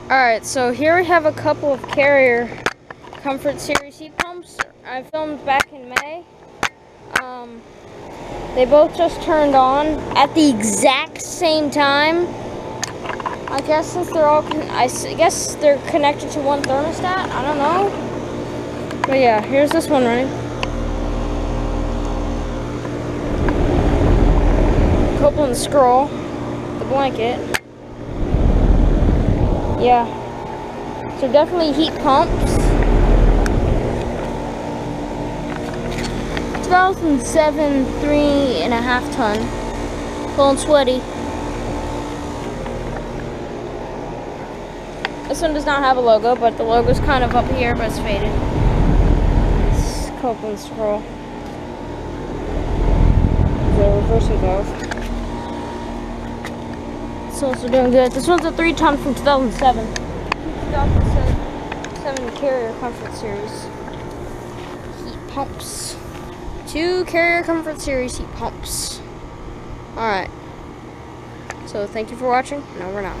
Alright, so here we have a couple of Carrier Comfort Series heat pumps. I filmed back in May. They both just turned on at the exact same time. I guess since they're all, I guess they're connected to one thermostat. I don't know. But yeah, here's this one running. Copeland scroll, the blanket. Yeah, so definitely heat pumps. 2007 3.5 ton, full and sweaty. This one does not have a logo, but the logo's kind of up here, but it's faded. It's Copeland scroll. The reversing valve. It's also doing good. This one's a 3-ton from 2007. 2007 Carrier Comfort Series heat pumps. 2 Carrier Comfort Series heat pumps. Alright. So thank you for watching, and over and out.